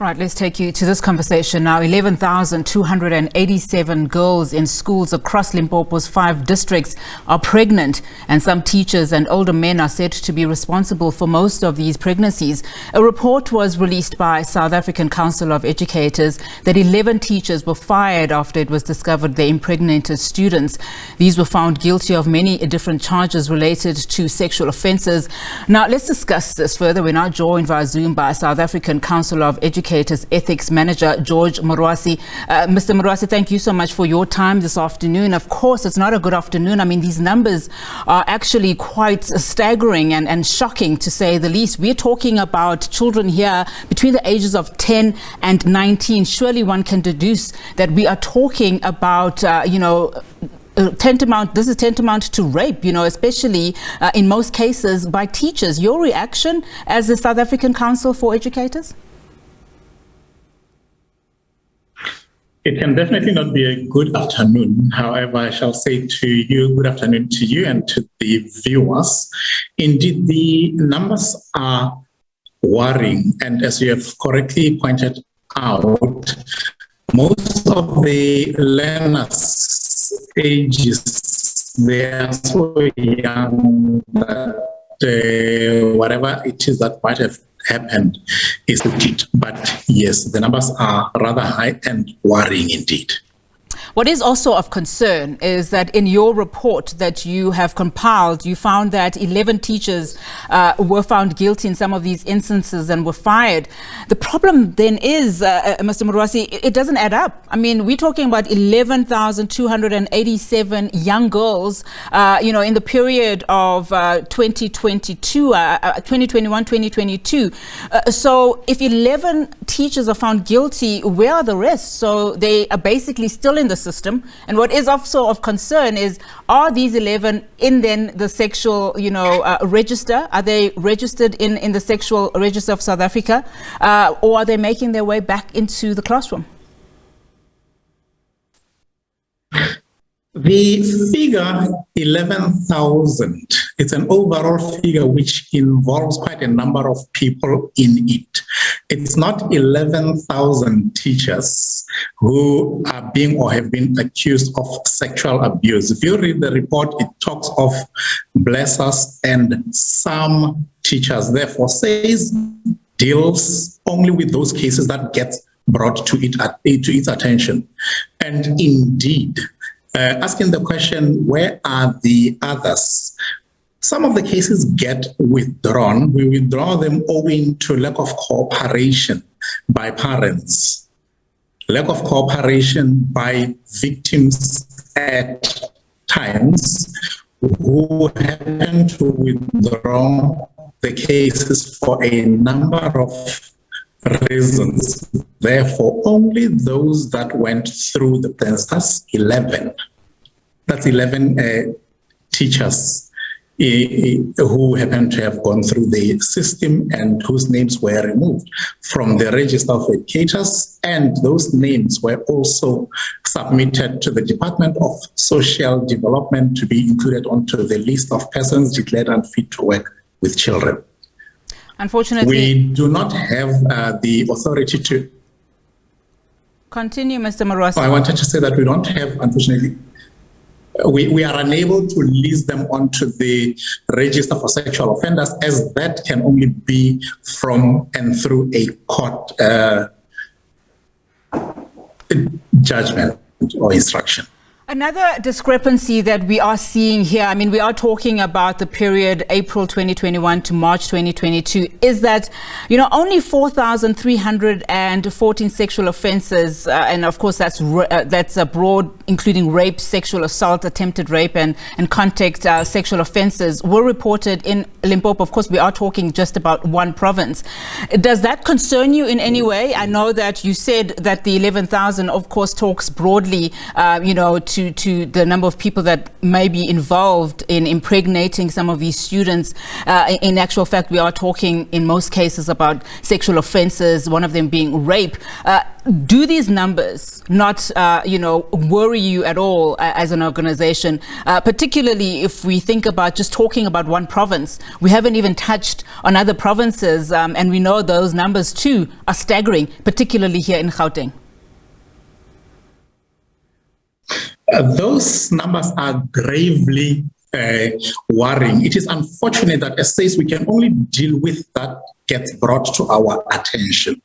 Right, let's take you to this conversation now. 11,287 girls in schools across Limpopo's 5 districts are pregnant, and some teachers and older men are said to be responsible for most of these pregnancies. A report was released by South African Council of Educators that 11 teachers were fired after it was discovered they impregnated students. These were found guilty of many different charges related to sexual offences. Now, let's discuss this further. We're now joined via Zoom by South African Council of Educators Ethics Manager George Morwasi. Mr. Morwasi, thank you so much for your time this afternoon. Of course, it's not a good afternoon. I mean, these numbers are actually quite staggering and shocking, to say the least. We're talking about children here between the ages of 10 and 19. Surely one can deduce that we are talking about, this is tantamount to rape, especially in most cases by teachers. Your reaction as the South African Council for Educators? It can definitely not be a good afternoon. However, I shall say to you, good afternoon to you and to the viewers. Indeed, the numbers are worrying. And as you have correctly pointed out, most of the learners' ages, they are so young that whatever it is that might have happened is legit. But yes, the numbers are rather high and worrying indeed. What is also of concern is that in your report that you have compiled, you found that 11 teachers were found guilty in some of these instances and were fired. The problem then is, Mr. Morwasi, it doesn't add up. I mean, we're talking about 11,287 young girls, in the period of 2021, 2022. So if 11 teachers are found guilty, where are the rest? So they are basically still in the system. And what is also of concern is, are these 11 in then the sexual, register? Are they registered in the sexual register of South Africa? Or are they making their way back into the classroom? The figure 11,000, it's an overall figure which involves quite a number of people in it. It's not 11,000 teachers who are being or have been accused of sexual abuse. If you read the report, it talks of blessers and some teachers. Therefore, SACE deals only with those cases that get brought to its attention. And indeed, asking the question, where are the others? Some of the cases get withdrawn. We withdraw them owing to lack of cooperation by parents, lack of cooperation by victims at times who happen to withdraw the cases for a number of reasons. Therefore, only those that went through the test, that's 11 teachers who happen to have gone through the system and whose names were removed from the register of educators, and those names were also submitted to the Department of Social Development to be included onto the list of persons declared unfit to work with children. Unfortunately, we do not have the authority to continue, Mr. Morwasi. I wanted to say that we don't have, unfortunately, we are unable to list them onto the register for sexual offenders, as that can only be from and through a court judgment or instruction. Another discrepancy that we are seeing here, I mean, we are talking about the period April 2021 to March 2022, is that, only 4,314 sexual offences, and of course that's broad, including rape, sexual assault, attempted rape, and contact sexual offences were reported in Limpopo. Of course, we are talking just about one province. Does that concern you in any way? I know that you said that the 11,000, of course, talks broadly, to to the number of people that may be involved in impregnating some of these students. In actual fact, we are talking in most cases about sexual offences, one of them being rape. Do these numbers not, worry you at all as an organization, particularly if we think about just talking about one province? We haven't even touched on other provinces, and we know those numbers too are staggering, particularly here in Gauteng. Those numbers are gravely worrying. It is unfortunate that as SACE we can only deal with that gets brought to our attention.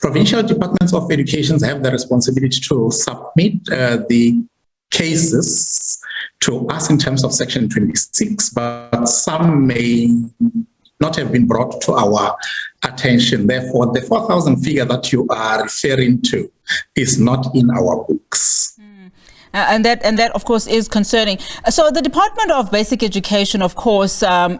Provincial departments of education have the responsibility to submit the cases to us in terms of Section 26, but some may not have been brought to our attention. Therefore, the 4,000 figure that you are referring to is not in our books. And that, of course, is concerning. So the Department of Basic Education, of course, says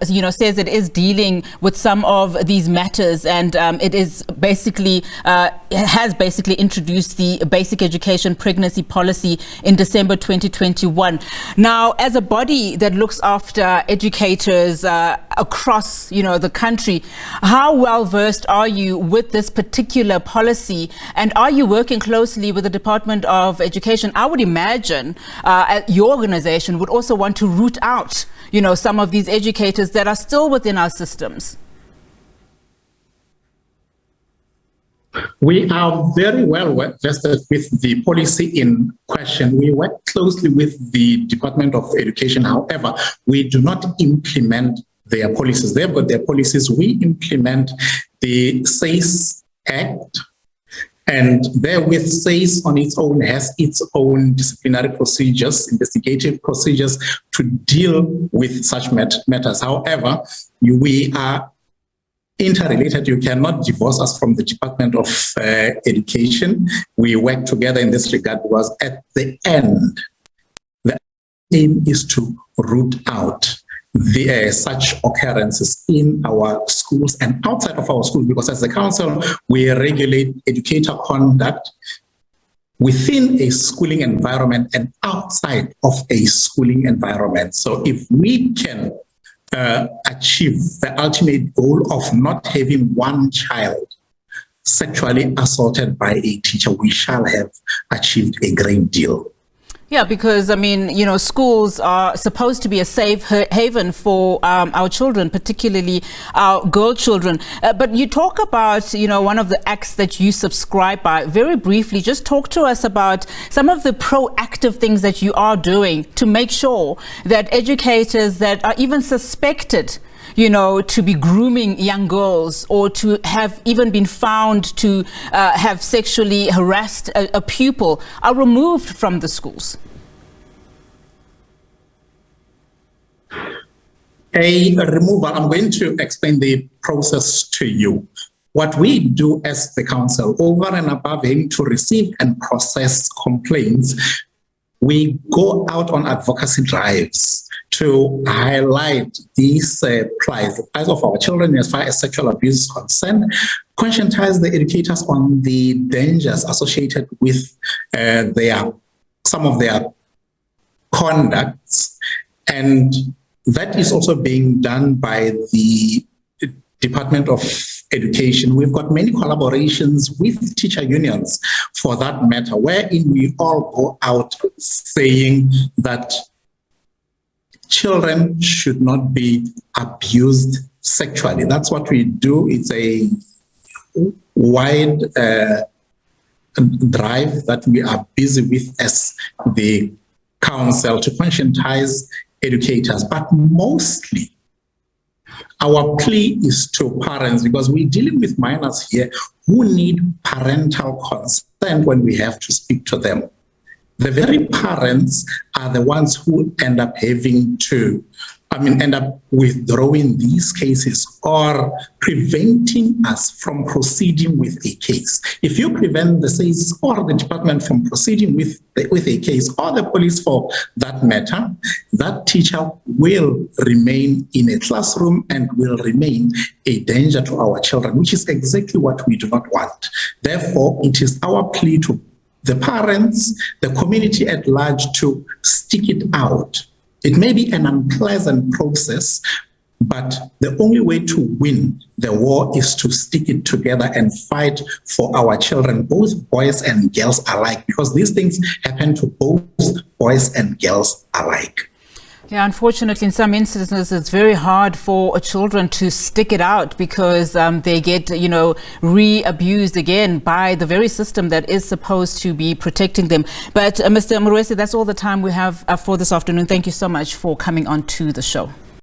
it is dealing with some of these matters, and it is basically has basically introduced the Basic Education Pregnancy Policy in December 2021. Now, as a body that looks after educators across, the country, how well versed are you with this particular policy, and are you working closely with the Department of Education? I would imagine your organization would also want to root out, some of these educators that are still within our systems. We are very well vested with the policy in question. We work closely with the Department of Education. However, we do not implement their policies. They've got their policies. We implement the SACE Act, and therewith SACE on its own has its own disciplinary procedures, investigative procedures to deal with such matters. However, we are interrelated. You cannot divorce us from the Department of Education. We work together in this regard because at the end, the aim is to root out such occurrences in our schools and outside of our schools, because as the council, we regulate educator conduct within a schooling environment and outside of a schooling environment. So if we can achieve the ultimate goal of not having one child sexually assaulted by a teacher, we shall have achieved a great deal. Yeah, because, schools are supposed to be a safe haven for our children, particularly our girl children. But you talk about, one of the acts that you subscribe by. Very briefly, just talk to us about some of the proactive things that you are doing to make sure that educators that are even suspected to be grooming young girls or to have even been found to have sexually harassed a pupil are removed from the schools. A removal, I'm going to explain the process to you. What we do as the council, over and above having to receive and process complaints, we go out on advocacy drives to highlight these plights, the plights of our children as far as sexual abuse is concerned, conscientize the educators on the dangers associated with some of their conducts, and that is also being done by the Department of Education. We've got many collaborations with teacher unions for that matter, wherein we all go out saying that children should not be abused sexually. That's what we do. It's a wide drive that we are busy with as the council to conscientize educators, but mostly our plea is to parents, because we're dealing with minors here who need parental consent when we have to speak to them. The very parents are the ones who end up having to, end up withdrawing these cases or preventing us from proceeding with a case. If you prevent the SACE or the department from proceeding with a case, or the police for that matter, that teacher will remain in a classroom and will remain a danger to our children, which is exactly what we do not want. Therefore, it is our plea to the parents, the community at large to stick it out. It may be an unpleasant process, but the only way to win the war is to stick it together and fight for our children, both boys and girls alike, because these things happen to both boys and girls alike. Yeah, unfortunately, in some instances, it's very hard for children to stick it out because they get, re-abused again by the very system that is supposed to be protecting them. But Mr. Morwasi, that's all the time we have for this afternoon. Thank you so much for coming on to the show.